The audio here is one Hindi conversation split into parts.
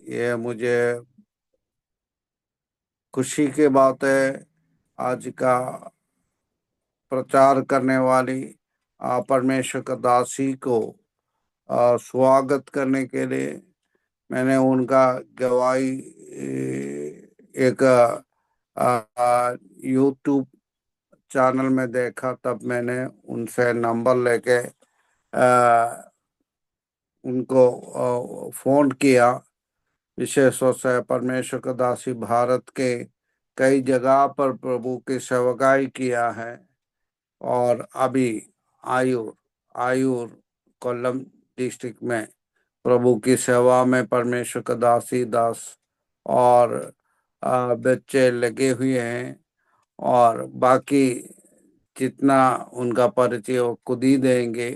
ये मुझे खुशी की बात है। आज का प्रचार करने वाली परमेश्वर का दासी को स्वागत करने के लिए मैंने उनका गवाही एक यूट्यूब चैनल में देखा। तब मैंने उनसे नंबर लेके अ, उनको फोन किया। विशेष रूप से परमेश्वर का दासी भारत के कई जगह पर प्रभु की सेवकाई किया है। और अभी आयूर आयूर कोल्लम डिस्ट्रिक्ट में प्रभु की सेवा में परमेश्वर का दासी दास और बच्चे लगे हुए हैं। और बाकी जितना उनका परिचय वो खुद ही देंगे।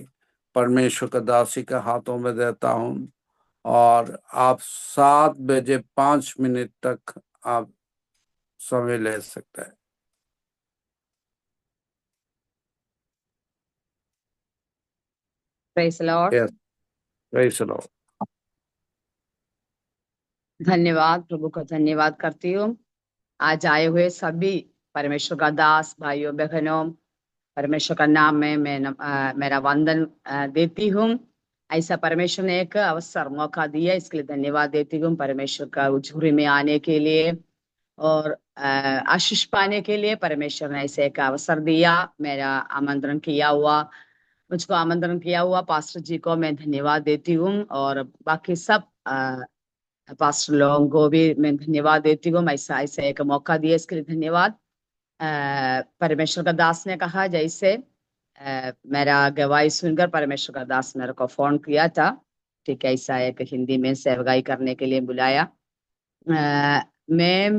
परमेश्वर का दासी के हाथों में देता हूँ। और आप 7 बजे 5 मिनट तक आप समय ले सकते हैं। Praise Lord. Yes, praise the Lord. धन्यवाद, प्रभु का धन्यवाद करती हूँ। आज आए हुए सभी परमेश्वर का दास भाइयों बहनों, परमेश्वर का नाम में मैं मेरा वंदन देती हूँ। ऐसा परमेश्वर ने एक अवसर मौका दिया, इसके लिए धन्यवाद देती हूँ। परमेश्वर का उजूरी में आने के लिए और आशीष पाने के लिए परमेश्वर ने ऐसे एक अवसर दिया। मेरा आमंत्रण किया हुआ मुझको आमंत्रण किया हुआ पास्टर जी को मैं धन्यवाद देती हूँ। और बाकी सब पास्टर लोगों को भी मैं धन्यवाद देती हूँ। ऐसा ऐसा एक मौका दिया, इसके लिए धन्यवाद। परमेश्वर का दास ने कहा जैसे मेरा गवाही सुनकर परमेश्वर का दास मेरे को फोन किया था। ठीक है, ऐसा एक हिंदी में सेवकाई करने के लिए बुलाया। मैं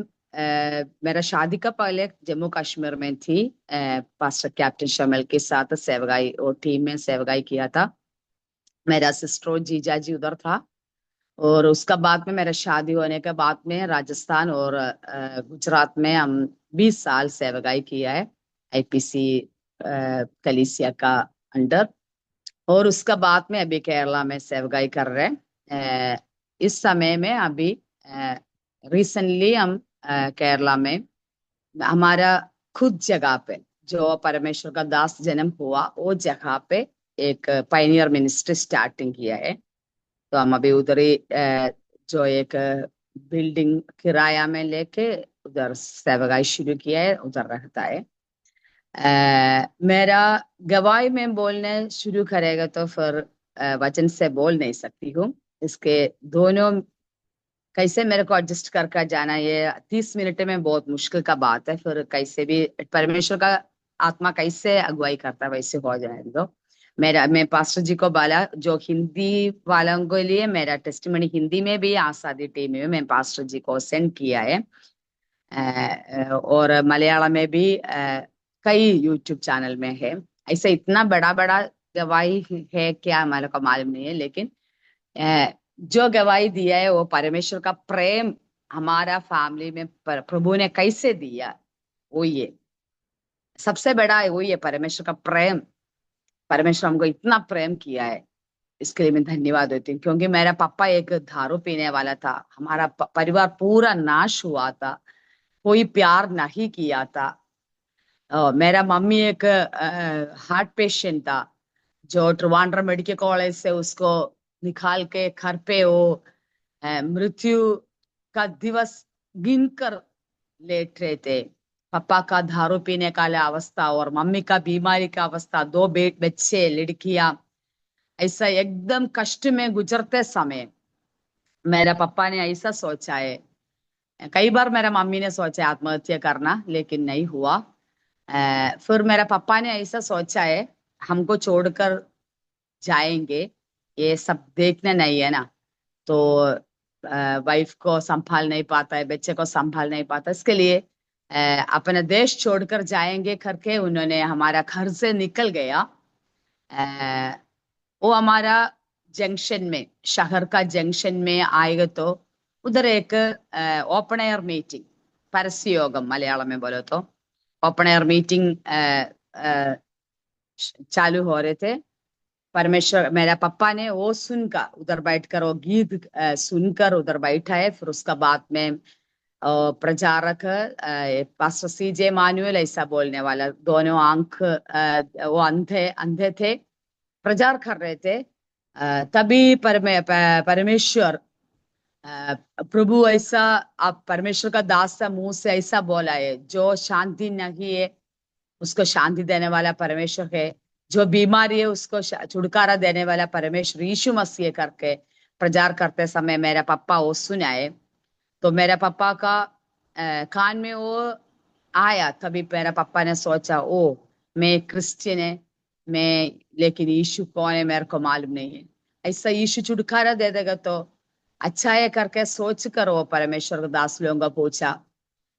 मेरा शादी का पहले जम्मू कश्मीर में थी। पास्टर कैप्टन शमल के साथ सेवकाई और टीम में सेवकाई किया था। मेरा सिस्टर जीजा जी उधर था। और उसका बाद में मेरा शादी होने के बाद में राजस्थान और गुजरात में हम 20 साल सेवकाई किया है, आईपीसी कलीसिया का अंडर। और उसका बाद में अभी केरला में सेवकाई कर रहे हैं। इस समय में अभी रिसेंटली हम केरला में हमारा खुद जगह पे जो परमेश्वर का दास जन्म हुआ वो जगह पे एक पायनियर मिनिस्ट्री स्टार्टिंग किया है। तो हम अभी उधर ही जो एक बिल्डिंग किराया में लेके उधर सेवकाई शुरू किया है, उधर रहता है। मेरा गवाही में बोलने शुरू करेगा तो फिर वचन से बोल नहीं सकती हूँ। इसके दोनों कैसे मेरे को एडजस्ट कर जाना, ये 30 मिनट में बहुत मुश्किल का बात है। फिर कैसे भी परमेश्वर का आत्मा कैसे अगुवाई करता है वैसे हो जाए। तो मैं पास्टर जी को बोला जो हिंदी वालों के लिए मेरा टेस्टिमनी हिंदी में भी आसादी टीम में मैं पास्टर जी को सेंड किया है। और मलयालम में भी कई यूट्यूब चैनल में है। ऐसे इतना बड़ा बड़ा गवाही है क्या हमारे को मालूम नहीं है, लेकिन जो गवाही दिया है वो परमेश्वर का प्रेम हमारा फैमिली में प्रभु ने कैसे दिया, वो ये सबसे बड़ा है। वो ये परमेश्वर का प्रेम, परमेश्वर हमको इतना प्रेम किया है, इसके लिए मैं धन्यवाद देती हूँ। क्योंकि मेरा पापा एक दारू पीने वाला था, हमारा परिवार पूरा नाश हुआ था, कोई प्यार नहीं किया था। मेरा मम्मी एक हार्ट पेशेंट था, जो ट्रिवांड्रम मेडिकल कॉलेज से उसको निकाल के घर पे वो मृत्यु का दिवस गिनकर लेट रहे थे। पापा का दारू पीने का अवस्था और मम्मी का बीमारी का अवस्था, दो बच्चे लड़कियां, ऐसा एकदम कष्ट में गुजरते समय मेरा पापा ने ऐसा सोचा है। कई बार मेरा मम्मी ने सोचा आत्महत्या करना, लेकिन नहीं हुआ। फिर मेरा पापा ने ऐसा सोचा है हमको छोड़कर जाएंगे, ये सब देखने नहीं है ना। तो वाइफ को संभाल नहीं पाता है, बच्चे को संभाल नहीं पाता, इसके लिए अपना देश छोड़कर जाएंगे करके उन्होंने हमारा घर से निकल गया। अ, वो हमारा जंक्शन में, शहर का जंक्शन में आएगा तो उधर एक ओपन एयर मीटिंग, परस्य योगम मलयालम में बोलो तो ओपन एयर मीटिंग चालू हो रहे थे। परमेश्वर मेरा पापा ने वो सुनकर उधर बैठकर वो गीत सुनकर उधर बैठा है। फिर उसका बाद में प्रचारक पास्टर सीजे मानुएल ऐसा बोलने वाला, दोनों आंख वो अंधे अंधे थे, प्रचार कर रहे थे। तभी परमेश्वर प्रभु ऐसा, आप परमेश्वर का दास का मुंह से ऐसा बोला है, जो शांति नहीं है उसको शांति देने वाला परमेश्वर है, जो बीमारी है उसको छुटकारा देने वाला परमेश्वर यीशु मसीह करके प्रचार करते समय मेरा पापा वो सुनाए। तो मेरा पापा का कान में वो आया। तभी मेरा पापा ने सोचा, ओ मैं क्रिश्चियन है, मैं, लेकिन यीशु कौन है मेरे को मालूम नहीं है। ऐसा यीशु छुटकारा दे देगा तो अच्छा है करके सोच कर वो परमेश्वर के दास लोगों को पूछा,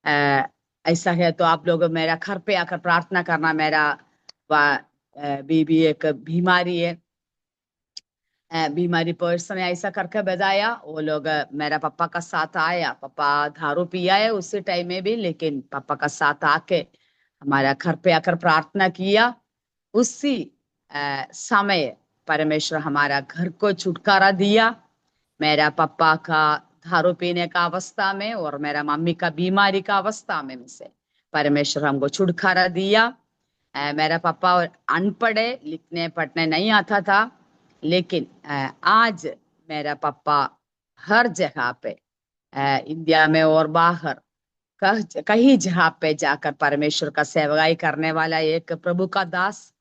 अ, ऐसा है तो आप लोग मेरा घर पे आकर प्रार्थना करना, मेरा बीबी एक बीमारी है, बीमारी पर्सन है, ऐसा करके बताया। वो लोग मेरा पापा का साथ आया। पापा दारू पिया है उसी टाइम में भी, लेकिन पापा का साथ आके हमारा घर पे आकर प्रार्थना किया। उसी समय परमेश्वर हमारा घर को छुटकारा दिया। मेरा पापा का दारू पीने का अवस्था में और मेरा मम्मी का बीमारी का अवस्था में से परमेश्वर हमको छुटकारा दिया। मेरा पापा अनपढ़ है, लिखने पढ़ने नहीं आता था, लेकिन आज मेरा पापा हर जगह पे, इंडिया में और बाहर कहीं जगह पे जाकर परमेश्वर का सेवकाई करने वाला एक प्रभु का दास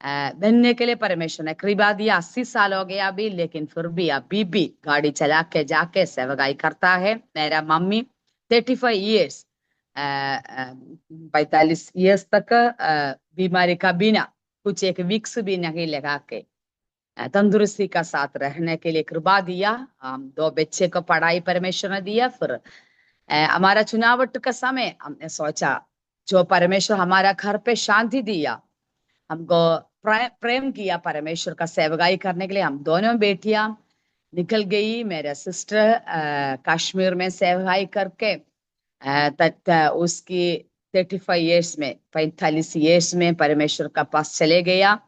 बनने के लिए परमेश्वर ने कृपा दिया। 80 साल हो गया अभी, लेकिन फिर भी अभी भी गाड़ी चला के जाके सेवकाई करता है। मेरा मम्मी 35 ईयर्स, 45 ईयर्स तक बीमारी का बिना कुछ एक विक्स भी नहीं लगा के तंदुरुस्ती का साथ रहने के लिए कृपा दिया। हम दो बच्चे को पढ़ाई परमेश्वर ने दिया। फिर हमारा चुनावट का समय हमने सोचा, जो परमेश्वर हमारा घर पे शांति दिया, हमको प्रेम किया परमेश्वर का सेवकाई करने के लिए, हम दोनों बेटियां निकल गई। मेरा सिस्टर कश्मीर में सेवकाई करके उसकी 35 ईयर्स में, 45 ईयर्स में परमेश्वर का पास चले गया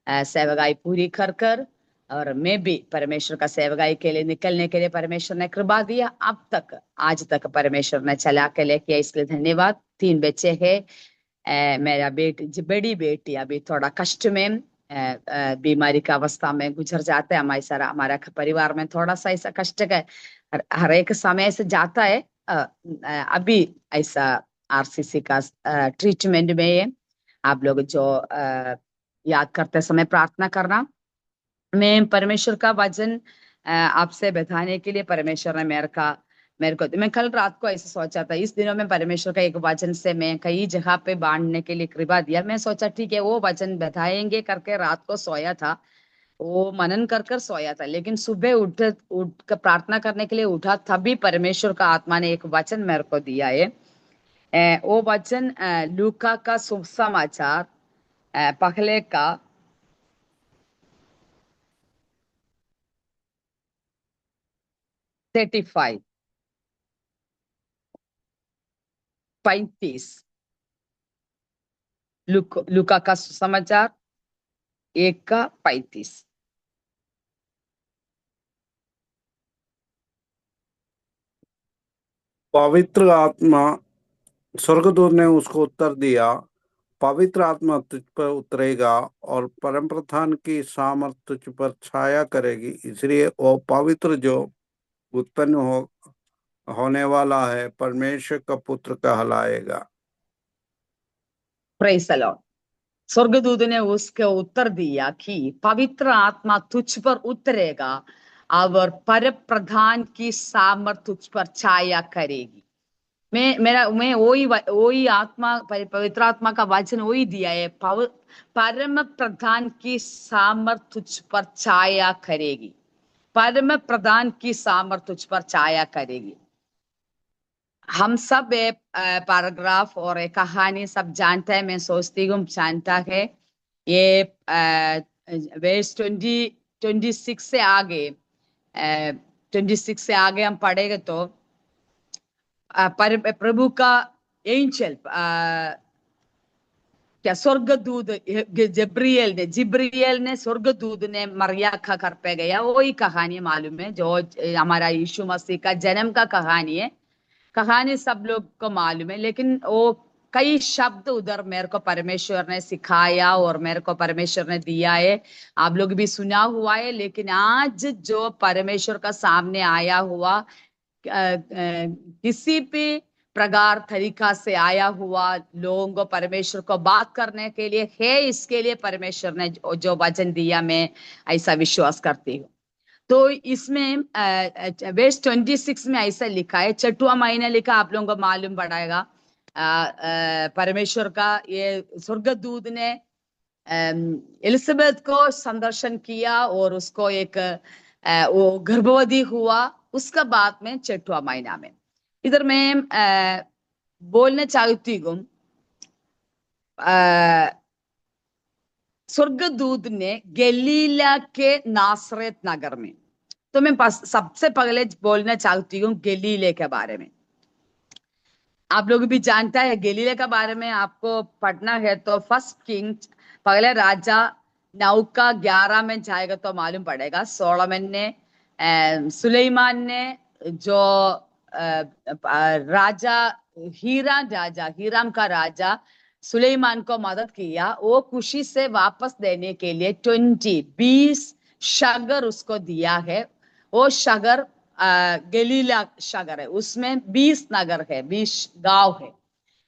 सेवकाई पूरी कर कर। और मैं भी परमेश्वर का सेवकाई के लिए निकलने के लिए परमेश्वर ने कृपा दिया। अब तक, आज तक परमेश्वर ने चला के लेके, इसलिए धन्यवाद। 3 बच्चे हैं। मेरा बेटी, बड़ी बेटी अभी थोड़ा कष्ट में बीमारी का अवस्था में गुजर जाते हैं। हमारे सारा हमारा परिवार में थोड़ा सा ऐसा कष्ट का हर एक समय से जाता है। अभी ऐसा आरसीसी का ट्रीटमेंट में है। आप लोग जो याद करते समय प्रार्थना करना। मैं परमेश्वर का वचन आपसे बताने के लिए परमेश्वर ने मेरे को मैं कल रात को ऐसे सोचा था, इस दिनों में परमेश्वर का एक वचन से मैं कई जगह पे बांटने के लिए कृपा दिया। मैं सोचा ठीक है वो वचन बताएंगे करके रात को सोया था, वो मनन कर कर सोया था। लेकिन सुबह उठ कर प्रार्थना करने के लिए उठा, तभी परमेश्वर का आत्मा ने एक वचन मेरे को दिया है। वो वचन लूका का सुसमाचार पहले का 35, 35, लूका का सुसमाचार 1 का 35। पवित्र आत्मा, स्वर्गदूत ने उसको उत्तर दिया, पवित्र आत्मा तुझ पर उतरेगा और परम प्रधान की सामर्थ तुझ पर छाया करेगी, इसलिए वो पवित्र जो उत्पन्न होने वाला है परमेश्वर का पुत्र कहलाएगा। Praise the Lord. स्वर्गदूत ने उसके उत्तर दिया कि पवित्र आत्मा तुझ पर उतरेगा और पर प्रधान की सामर्थ तुझ पर छाया करेगी। मैं वही आत्मा, पवित्र आत्मा का वचन वही दिया है। परम प्रधान की सामर्थ तुझ पर छाया करेगी। परम प्रधान की सामर्थ तुझ पर छाया करेगी। हम सब पैराग्राफ और एक कहानी सब जानते हैं, मैं सोचती हूँ जानता है। ये वर्स 26 से आगे, 26 से आगे हम पढ़ेंगे तो पर प्रभु का एंजल क्या स्वर्गदूत जिब्रियल ने स्वर्गदूत ने मरिया का घर पे गया, वो ही कहानी मालूम है जो हमारा यीशु मसीह का जन्म का कहानी है। कहानी सब लोग को मालूम है, लेकिन वो कई शब्द उधर मेरे को परमेश्वर ने सिखाया और मेरे को परमेश्वर ने दिया है। आप लोग भी सुना हुआ है, लेकिन आज जो परमेश्वर का सामने आया हुआ किसी भी प्रकार तरीका से आया हुआ लोगों को परमेश्वर को बात करने के लिए है, इसके लिए परमेश्वर ने जो वचन दिया, मैं ऐसा विश्वास करती हूँ। तो इसमें वेस्ट 26 में ऐसा लिखा है, छठवां महीना लिखा, आप लोगों को मालूम पड़ेगा। परमेश्वर का ये स्वर्गदूत ने एलिजाबेथ को संदर्शन किया और उसको एक वो गर्भवती हुआ, उसका बाद में छठवां महीना में। इधर मैं बोलना चाहती हूँ, स्वर्गदूत ने गलीला के नासरत नगर में, तो मैं सबसे पहले बोलना चाहती हूँ गलीले के बारे में। आप लोग भी जानता है गलीले के बारे में, आपको पढ़ना है तो फर्स्ट किंग पहले राजा 9 का 11 में जाएगा तो मालूम पड़ेगा। सोलोमन ने सुलेमान ने जो राजा हीराम का राजा सुलेमान को मदद किया, वो खुशी से वापस देने के लिए 20 शगर उसको दिया है। वो शगर गलीला शगर है, उसमें 20 नगर है, 20 गांव है।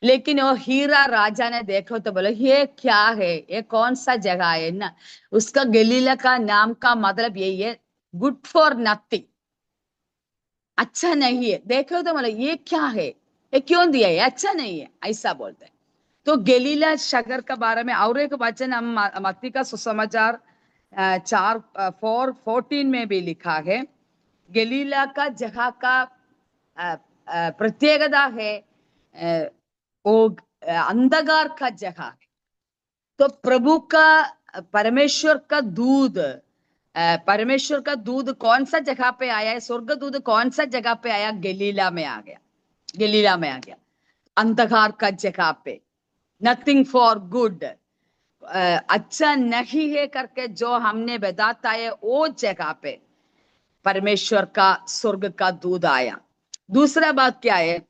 लेकिन वो हीरा राजा ने देखो तो बोला ये क्या है, ये कौन सा जगह है ना। उसका गलीला का नाम का मतलब यही है, गुड फॉर नथिंग, अच्छा नहीं है। देखो तो मतलब ये क्या है, ये क्यों दिया है, अच्छा नहीं है, ऐसा बोलते हैं। तो गलीला शगर के बारे में और एक वचन हम मत्ती का सुसमाचार 4:14 में भी लिखा है। गलीला का जगह का प्रत्येकता है, वो अंधकार का जगह है। तो प्रभु का परमेश्वर का दूध कौन सा जगह पे आया है, स्वर्ग दूध कौन सा जगह पे आया, गलीला में आ गया, गलीला में आ गया, अंधकार का जगह पे। नथिंग फॉर गुड, अच्छा नहीं है करके जो हमने बताता है, वो जगह पे परमेश्वर का स्वर्ग का दूध आया। दूसरा बात क्या है,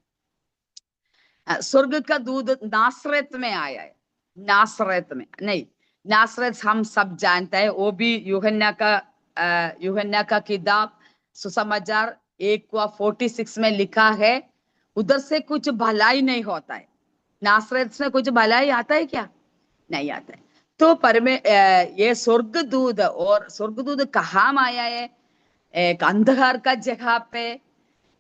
स्वर्ग का दूध नासरत में आया है। नासरत में नहीं, नासरत हम सब जानते हैं, वो भी यूहन्ना का किताब सुसमाचार 1:46 में लिखा है, उधर से कुछ भलाई नहीं होता है। नासरत से कुछ भलाई आता है क्या, नहीं आता है। तो ये स्वर्गदूत, और स्वर्गदूत कहाँ आया है, एक अंधकार का जगह पे,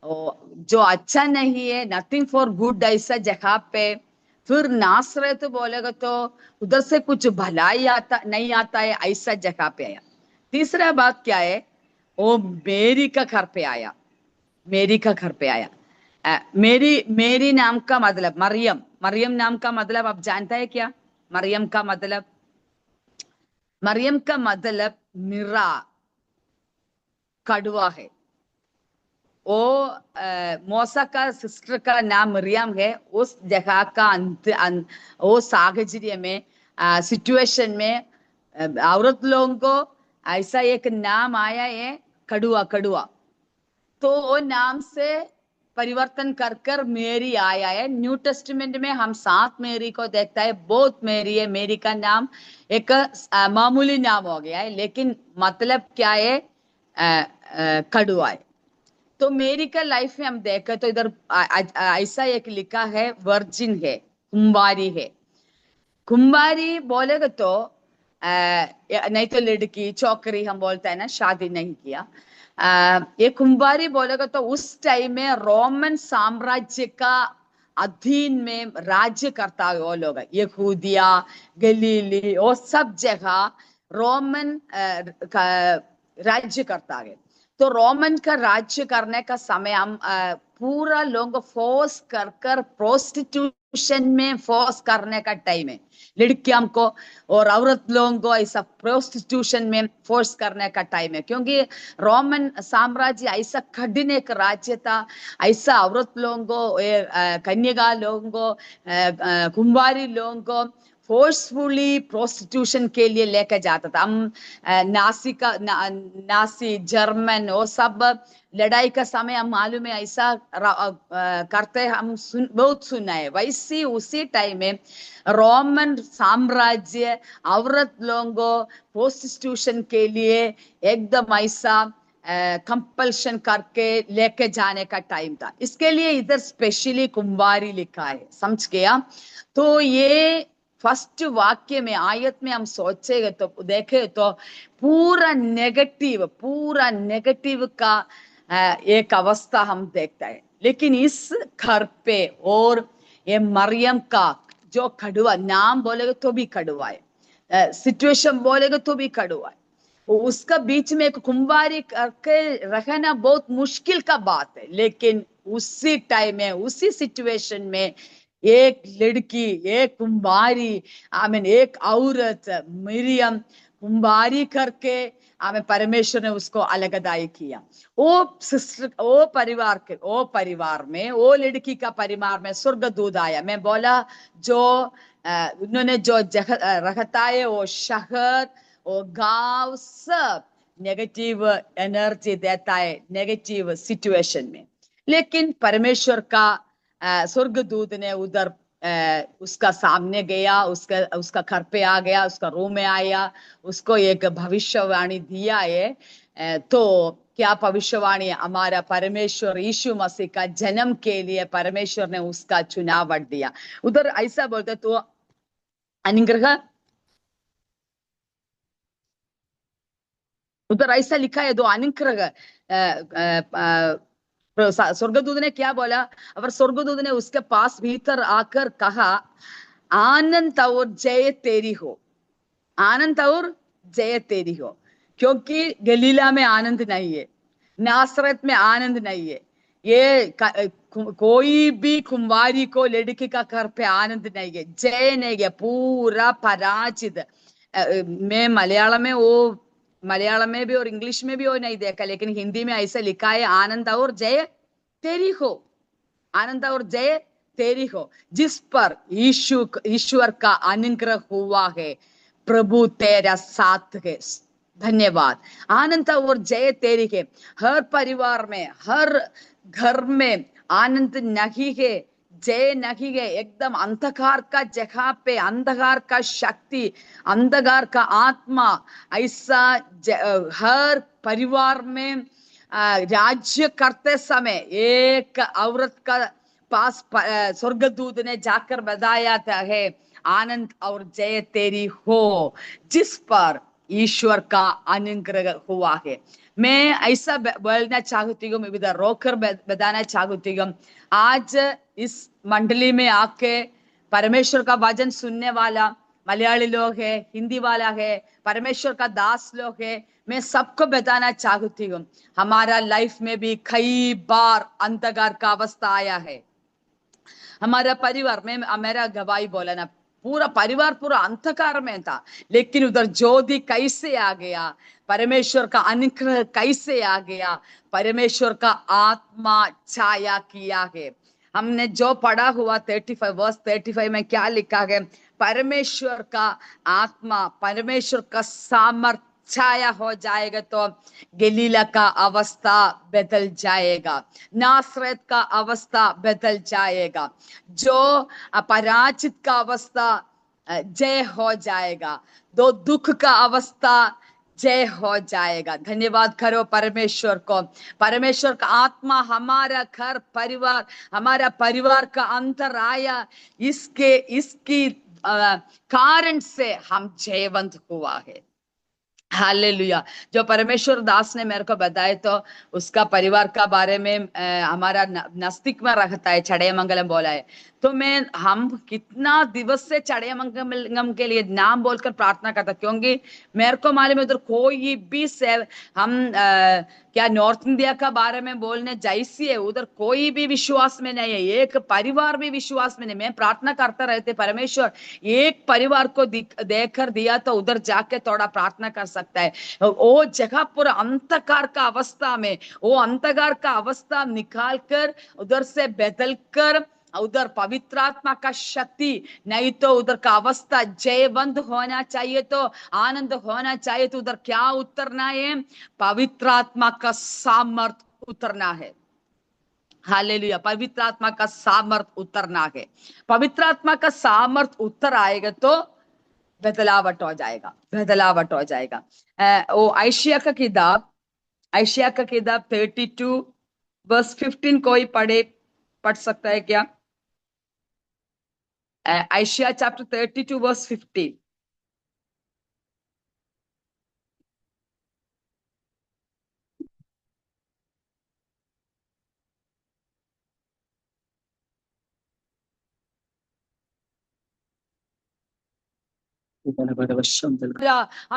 जो अच्छा नहीं है, नथिंग फॉर गुड ऐसा जगह पे। फिर नासरत बोलेगा तो उधर से कुछ भलाई आता नहीं आता है, ऐसा जगह पे आया। तीसरा बात क्या है, वो मेरी का घर पे आया, मेरी का घर पे आया। मेरी नाम का मतलब मरियम, मरियम नाम का मतलब आप जानता है क्या, मरियम का मतलब, मरियम का मतलब मिरा, कड़वा है। वो मौसा का सिस्टर का नाम मरियम है। उस जगह का वो साहचर्य में, सिचुएशन में औरत लोगों को ऐसा एक नाम आया है, कड़ुआ, कड़ुआ। तो वो नाम से परिवर्तन कर कर मेरी आया है। न्यू टेस्टिमेंट में हम 7 मेरी को देखता है, बहुत मेरी है। मेरी का नाम एक मामूली नाम हो गया है, लेकिन मतलब क्या है, कड़ुआ है। तो मेरी का लाइफ में हम देखें तो इधर ऐसा एक लिखा है, वर्जिन है, कुंवारी है। कुंवारी बोलेगा तो नहीं तो लड़की चौकरी हम बोलते हैं ना, शादी नहीं किया। ये कुंवारी बोलेगा तो उस टाइम में रोमन साम्राज्य का अधीन में राज्य करता है वो लोग, यहूदिया, गलीली, वो सब जगह रोमन राज्य करता है। तो रोमन का राज्य करने का समय हम पूरा लोग फोर्स कर कर प्रोस्टिट्यूशन में फोर्स करने का टाइम है, लड़कियों को और औरत लोगों को ऐसा प्रोस्टिट्यूशन में फोर्स करने का टाइम है। क्योंकि रोमन साम्राज्य ऐसा कठिन एक राज्य था, ऐसा औरत लोगों को, कन्यागा लोगों को, कुंवारी लोगों को फोर्सफुली प्रोस्टिट्यूशन के लिए लेकर जाता था। हम नासी जर्मन वो सब लड़ाई का समय हम मालूम है ऐसा करते हम बहुत सुना है। वैसे उसी टाइम में रोमन साम्राज्य औरत लोगों को प्रोस्टिट्यूशन के लिए एकदम ऐसा कंपल्शन करके लेके जाने का टाइम था। इसके लिए इधर स्पेशली कुंवारी लिखा है, समझ गया। तो ये फर्स्ट वाक्य में आयत में हम सोचेगा तो देखे तो पूरा नेगेटिव का एक अवस्था हम देखता है। लेकिन इस घर पे और ये मरियम का जो कड़वा नाम बोलेगा तो भी कड़वा है, सिचुएशन बोलेगा तो भी कड़वा है, उसका बीच में एक कुंवारी करके रहना बहुत मुश्किल का बात है। लेकिन उसी टाइम में उसी सिचुएशन में एक लड़की, एक कुंवारी, आई मीन एक औरत मरियम कुंवारी करके हमें परमेश्वर ने उसको अलगदाई किया। वो सिस्टर, वो परिवार में वो लड़की का परिवार में स्वर्गदूत आया। मैं बोला जो उन्होंने जो रखता है वो शहर और गांव सब नेगेटिव एनर्जी देता है नेगेटिव सिचुएशन में। लेकिन परमेश्वर का स्वर्गदूत ने उधर उसका सामने गया, उसका घर पे आ गया, उसका रूम में आया, उसको एक भविष्यवाणी दिया है। तो क्या भविष्यवाणी? हमारा परमेश्वर यीशु मसीह का जन्म के लिए परमेश्वर ने उसका चुनाव दिया। उधर ऐसा बोलते तो अनुग्रह, उधर ऐसा लिखा है दो अनुग्रह। स्वर्गदूत ने क्या बोला? और स्वर्गदूत ने उसके पास भीतर आकर कहा, आनंद और जय तेरी हो, आनंद और जय तेरी हो। क्योंकि गलीला में आनंद नहीं है, नासरत में आनंद नहीं है, ये कोई भी कुंवारी को लड़की का घर पे आनंद नहीं है, जय नहीं है, पूरा पराजित। मैं मलयालम में भी और इंग्लिश में भी वो नहीं देखा, लेकिन हिंदी में ऐसे लिखा है, आनंद और जय तेरी हो, आनंद और जय तेरी हो, जिस पर ईश्वर का अनुग्रह हुआ है, प्रभु तेरा साथ है। धन्यवाद। आनंद और जय तेरी है। हर परिवार में, हर घर में आनंद नहीं है, जय नहीं है। एकदम अंधकार का जगह पे अंधकार का शक्ति, अंधकार का आत्मा ऐसा हर परिवार में राज्य करते समय एक औरत का पास स्वर्गदूत ने जाकर बताया था है, आनंद और जय तेरी हो, जिस पर ईश्वर का अनुग्रह हुआ है। मैं ऐसा बोलना चाहती हूँ, मैं इधर रोककर बताना चाहती हूँ, आज इस मंडली में आके परमेश्वर का वचन सुनने वाला मलयाली लोग है, हिंदी वाला है, परमेश्वर का दास लोग है, मैं सबको बताना चाहती हूँ, हमारा लाइफ में भी कई बार अंधकार का अवस्था आया है। हमारा परिवार में, मेरा गवाही बोला ना, पूरा परिवार पूरा अंधकार में था, लेकिन उधर ज्योति कैसे आ गया, परमेश्वर का अनुग्रह कैसे आ गया, परमेश्वर का आत्मा छाया किया है। हमने जो पढ़ा हुआ 35 वर्स 35 में क्या लिखा है? परमेश्वर का आत्मा, परमेश्वर का सामर्थ छाया हो जाएगा तो गलीला का अवस्था बदल जाएगा, नासरत का अवस्था बदल जाएगा, जो पराजित का अवस्था जय हो जाएगा, दो दुख का अवस्था जय हो जाएगा। धन्यवाद करो परमेश्वर को। परमेश्वर का आत्मा हमारा घर परिवार, हमारा परिवार का अंतर आया, इसकी कारण से हम जयवंत हुआ है। हालेलुया। जो परमेश्वर दास ने मेरे को बताया तो उसका परिवार का बारे में हमारा नजदीक में रहता है, चड़यमंगलम बोला है। तो हम कितना दिवस से चड़यमंगलम के लिए नाम बोलकर प्रार्थना करता, क्योंकि मेरे को मालूम है उधर कोई भी से हम क्या नॉर्थ इंडिया का बारे में बोलने जैसी है, उधर कोई भी विश्वास में नहीं है, एक परिवार भी विश्वास में नहीं। मैं प्रार्थना करता रहते, परमेश्वर एक परिवार को देकर दिया तो उधर जाके थोड़ा प्रार्थना कर सकता है। वो जगह पूरा अंधकार का अवस्था में, वो अंधकार का अवस्था निकाल कर उधर से बदल कर उधर पवित्र आत्मा का शक्ति, नहीं तो उधर का अवस्था जयवंत होना चाहिए, तो आनंद होना चाहिए, तो उधर क्या उतरना है? पवित्र आत्मा का सामर्थ उतरना है। हालेलुया, पवित्र आत्मा का सामर्थ उतरना है। पवित्र आत्मा का सामर्थ उतर आएगा तो बदलावट हो जाएगा, बदलावट हो जाएगा। वो आयशिया का किताब 32 वर्स 15 कोई पढ़ सकता है क्या? आयशिया चैप्टर 32 वर्स 15।